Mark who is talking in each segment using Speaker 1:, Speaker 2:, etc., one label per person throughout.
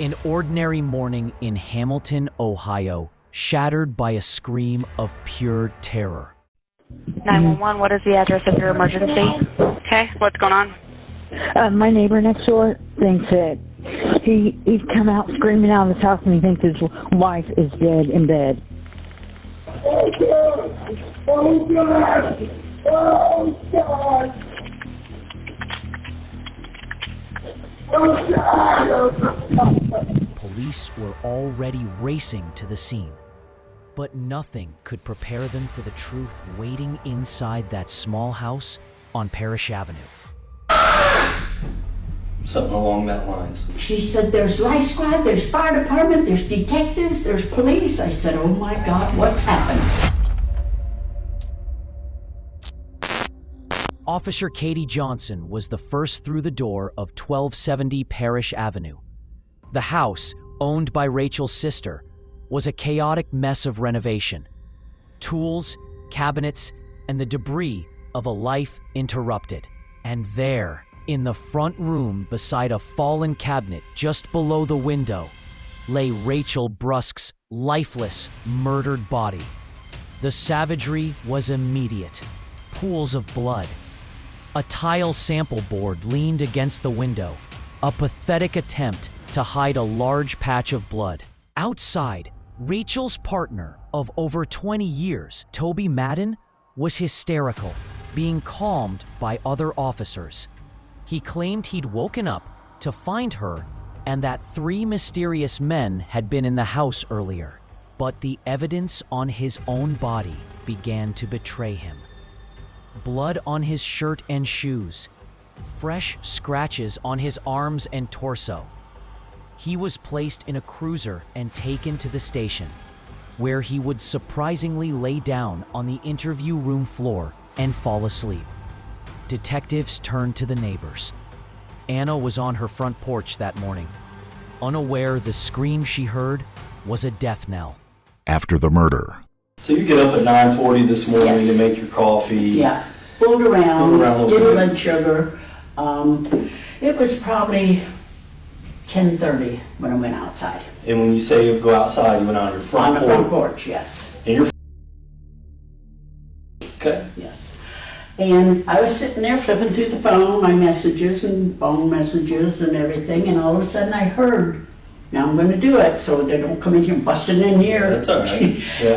Speaker 1: An ordinary morning in Hamilton, Ohio, shattered by a scream of pure terror.
Speaker 2: 911, what is the address of your emergency? Okay, what's going on?
Speaker 3: My neighbor next door thinks that he'd come out screaming out of his house and he thinks his wife is dead in bed.
Speaker 4: Oh God! Oh God! Oh God!
Speaker 1: Police were already racing to the scene, but nothing could prepare them for the truth waiting inside that small house on Parrish Avenue.
Speaker 5: Something along that lines.
Speaker 6: She said, there's life squad, there's fire department, there's detectives, there's police. I said, oh my God, what's happened?
Speaker 1: Officer Katie Johnson was the first through the door of 1270 Parrish Avenue. The house, owned by Rachel's sister, was a chaotic mess of renovation. Tools, cabinets, and the debris of a life interrupted. And there, in the front room beside a fallen cabinet just below the window, lay Rachel Brusk's lifeless, murdered body. The savagery was immediate. Pools of blood. A tile sample board leaned against the window, a pathetic attempt to hide a large patch of blood. Outside, Rachel's partner of over 20 years, Toby Madden, was hysterical, being calmed by other officers. He claimed he'd woken up to find her and that 3 mysterious men had been in the house earlier. But the evidence on his own body began to betray him. Blood on his shirt and shoes, fresh scratches on his arms and torso. He was placed in a cruiser and taken to the station, where he would surprisingly lay down on the interview room floor and fall asleep. Detectives turned to the neighbors. Anna was on her front porch that morning, unaware the scream she heard was a death knell.
Speaker 7: After the murder.
Speaker 5: So you get up at 9:40 this morning
Speaker 6: Yes.
Speaker 5: to make your coffee.
Speaker 6: Yeah, fooled around,
Speaker 5: Fooled around a little
Speaker 6: did
Speaker 5: bit.
Speaker 6: blood sugar. It was probably 10:30 when I went outside.
Speaker 5: And when you say you go outside, you went on your front
Speaker 6: On the front porch, yes.
Speaker 5: And you're okay.
Speaker 6: Yes. And I was sitting there flipping through the phone, my messages and phone messages and everything, and all of a sudden I heard, now I'm going to do it so they don't come in here busting in here.
Speaker 5: That's all right. Yeah.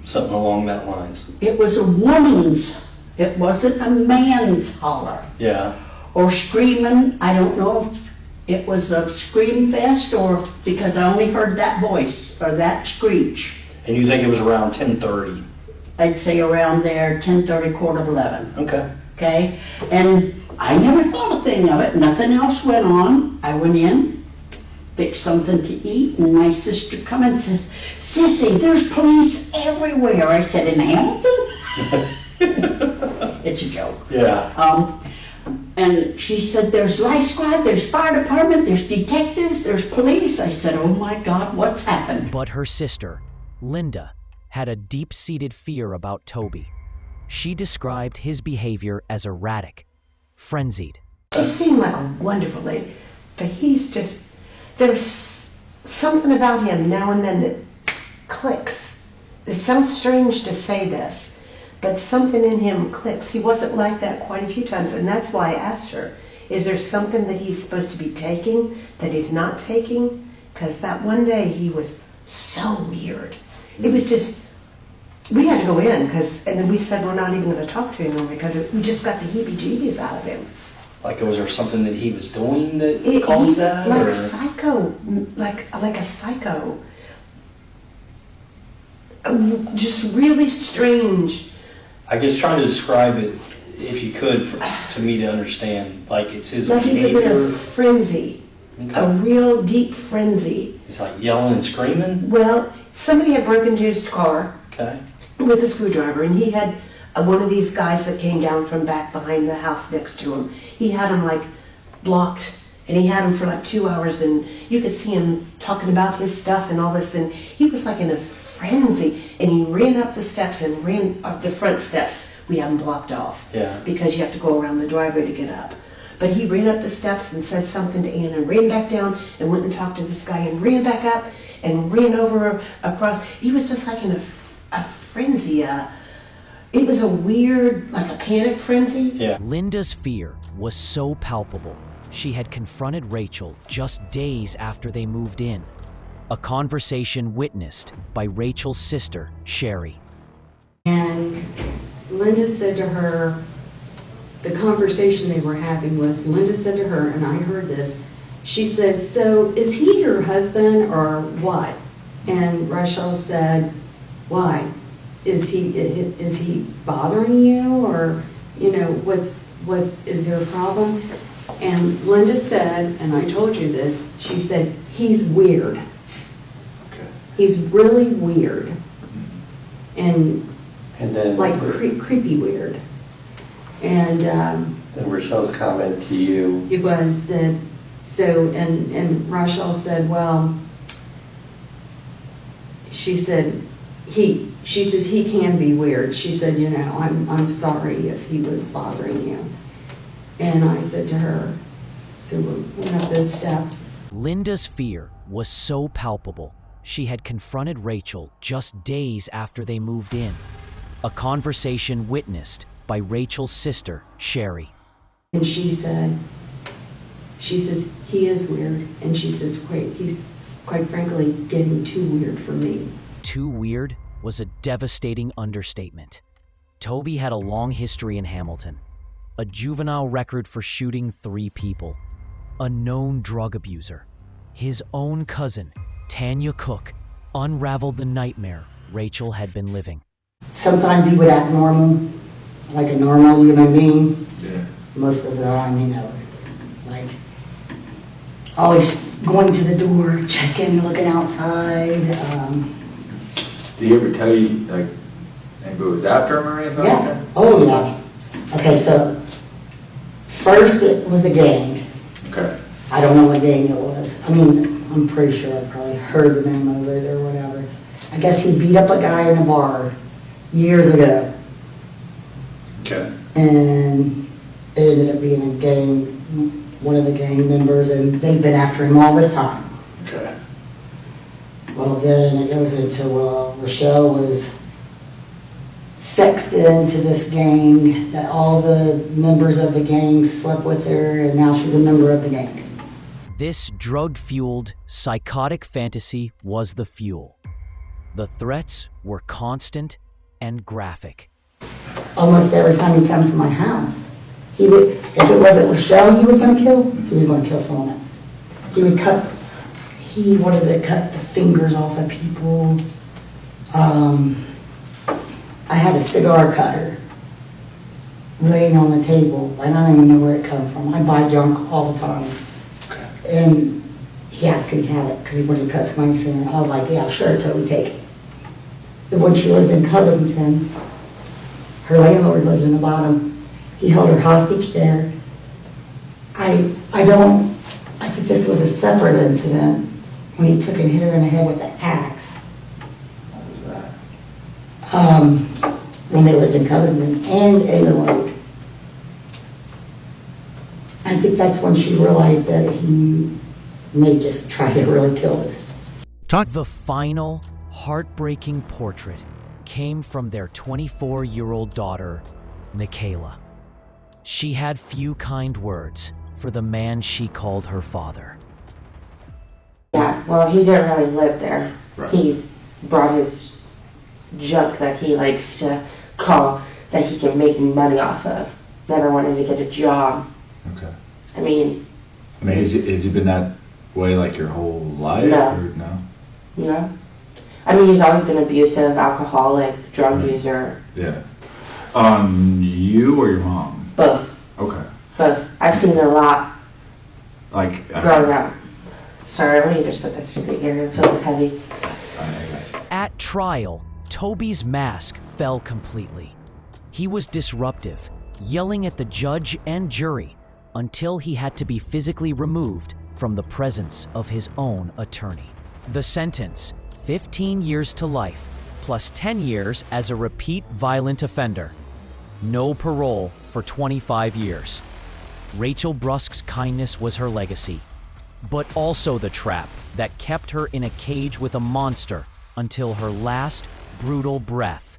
Speaker 5: Something along that lines.
Speaker 6: It was a woman's, it wasn't a man's holler.
Speaker 5: Yeah.
Speaker 6: Or screaming. I don't know if it was a scream fest or because I only heard that voice or that screech.
Speaker 5: And you think it was around 10:30?
Speaker 6: I'd say around there, 10:30, 10:45.
Speaker 5: Okay.
Speaker 6: Okay? And I never thought a thing of it. Nothing else went on. I went in, fixed something to eat, and my sister comes and says, Sissy, there's police everywhere. I said, in Hamilton? It's a joke.
Speaker 5: Yeah.
Speaker 6: And she said, there's life squad, there's fire department, there's detectives, there's police. I said, oh my God, what's happened?
Speaker 1: But her sister, Linda, had a deep-seated fear about Toby. She described his behavior as erratic, frenzied.
Speaker 8: She seemed like a wonderful lady, but he's just, there's something about him now and then that clicks. It sounds strange to say this, but something in him clicks. He wasn't like that quite a few times, and that's why I asked her, is there something that he's supposed to be taking that he's not taking? Because that one day he was so weird. It was just, we had to go in, and then we said we're not even going to talk to him because we just got the heebie-jeebies out of him.
Speaker 5: Like, was there something that he was doing that caused that?
Speaker 8: Like
Speaker 5: or?
Speaker 8: psycho, like a psycho. Just really strange.
Speaker 5: I guess trying to describe it, if you could, to me to understand, like it's his
Speaker 8: Like he was
Speaker 5: behavior.
Speaker 8: in a frenzy,
Speaker 5: Okay.
Speaker 8: a real deep frenzy.
Speaker 5: He's like yelling and screaming.
Speaker 8: Well, somebody had broken into his car
Speaker 5: Okay.
Speaker 8: with a screwdriver, and he had one of these guys that came down from back behind the house next to him. He had him like blocked, and he had him for like 2 hours, and you could see him talking about his stuff and all this, and he was like in a frenzy, and he ran up the steps and ran up the front steps. We had him blocked off.
Speaker 5: Yeah.
Speaker 8: Because you have to go around the driveway to get up. But he ran up the steps and said something to Ann and ran back down and went and talked to this guy and ran back up and ran over across. He was just like in a frenzy. It was a weird, like a panic frenzy.
Speaker 5: Yeah.
Speaker 1: Linda's fear was so palpable, she had confronted Rachel just days after they moved in. A conversation witnessed by Rachel's sister, Sherry.
Speaker 7: And Linda said to her, the conversation they were having was, Linda said to her, and I heard this, she said, so is he your husband or what? And Rachel said, why? Is he bothering you, or, you know, is there a problem? And Linda said, and I told you this, she said, he's weird.
Speaker 5: Okay.
Speaker 7: He's really weird. And
Speaker 5: then
Speaker 7: like creepy weird. And
Speaker 5: Rochelle's comment to you.
Speaker 7: it was that, so, and Rachel said, well, she says he can be weird. She said, you know, I'm sorry if he was bothering you. And I said to her, so we went up those steps.
Speaker 1: Linda's fear was so palpable, she had confronted Rachel just days after they moved in. A conversation witnessed by Rachel's sister, Sherry.
Speaker 7: And she says, he is weird. And she says, he's quite frankly getting too weird for me.
Speaker 1: Too weird was a devastating understatement. Toby had a long history in Hamilton, a juvenile record for shooting 3 people, a known drug abuser. His own cousin, Tanya Cook, unraveled the nightmare Rachel had been living.
Speaker 6: Sometimes he would act normal, like a normal human being.
Speaker 9: Yeah.
Speaker 6: Most of the time, you know, like always going to the door, checking, looking outside.
Speaker 9: Did he ever tell you, like, anybody was after him or anything like
Speaker 6: Yeah.
Speaker 9: that?
Speaker 6: Oh, yeah. Okay, so first it was a gang.
Speaker 9: Okay.
Speaker 6: I don't know what gang it was. I mean, I'm pretty sure I probably heard the name of it or whatever. I guess he beat up a guy in a bar years ago.
Speaker 9: Okay.
Speaker 6: And it ended up being a gang, one of the gang members, and they've been after him all this time.
Speaker 9: Okay.
Speaker 6: Well, then it goes into, Rochelle was sexed into this gang, that all the members of the gang slept with her, and now she's a member of the gang.
Speaker 1: This drug-fueled, psychotic fantasy was the fuel. The threats were constant and graphic.
Speaker 6: Almost every time he comes to my house, he would, if it wasn't Rochelle he was going to kill someone else. He wanted to cut the fingers off of people. I had a cigar cutter laying on the table, and I don't even know where it come from. I buy junk all the time.
Speaker 9: Okay.
Speaker 6: And he asked could he have it because he wanted to cut somebody's finger. I was like, yeah, sure, totally take it. Then when she lived in Covington, her landlord lived in the bottom. He held her hostage there. I think this was a separate incident when he took and hit her in the head with the axe.
Speaker 9: What was that?
Speaker 6: When they lived in Covington and in the lake. I think that's when she realized that he may just try to really kill her.
Speaker 1: The final, heartbreaking portrait came from their 24-year-old daughter, Michaela. She had few kind words for the man she called her father.
Speaker 10: Yeah, well, he didn't really live there.
Speaker 9: Right.
Speaker 10: He brought his junk that he likes to call that he can make money off of. Never wanted to get a job.
Speaker 9: Okay.
Speaker 10: I mean,
Speaker 9: has he been that way like your whole life?
Speaker 10: No.
Speaker 9: Or no?
Speaker 10: you know? I mean, he's always been abusive, alcoholic, drug user.
Speaker 9: Yeah. On you or your mom?
Speaker 10: Both.
Speaker 9: Okay.
Speaker 10: Both. I've seen it a lot.
Speaker 9: Like
Speaker 10: growing up. Sorry, let me just put this in here. I'm feeling heavy.
Speaker 1: At trial, Toby's mask fell completely. He was disruptive, yelling at the judge and jury until he had to be physically removed from the presence of his own attorney. The sentence, 15 years to life, plus 10 years as a repeat violent offender. No parole for 25 years. Rachel Brusk's kindness was her legacy, but also the trap that kept her in a cage with a monster until her last brutal breath.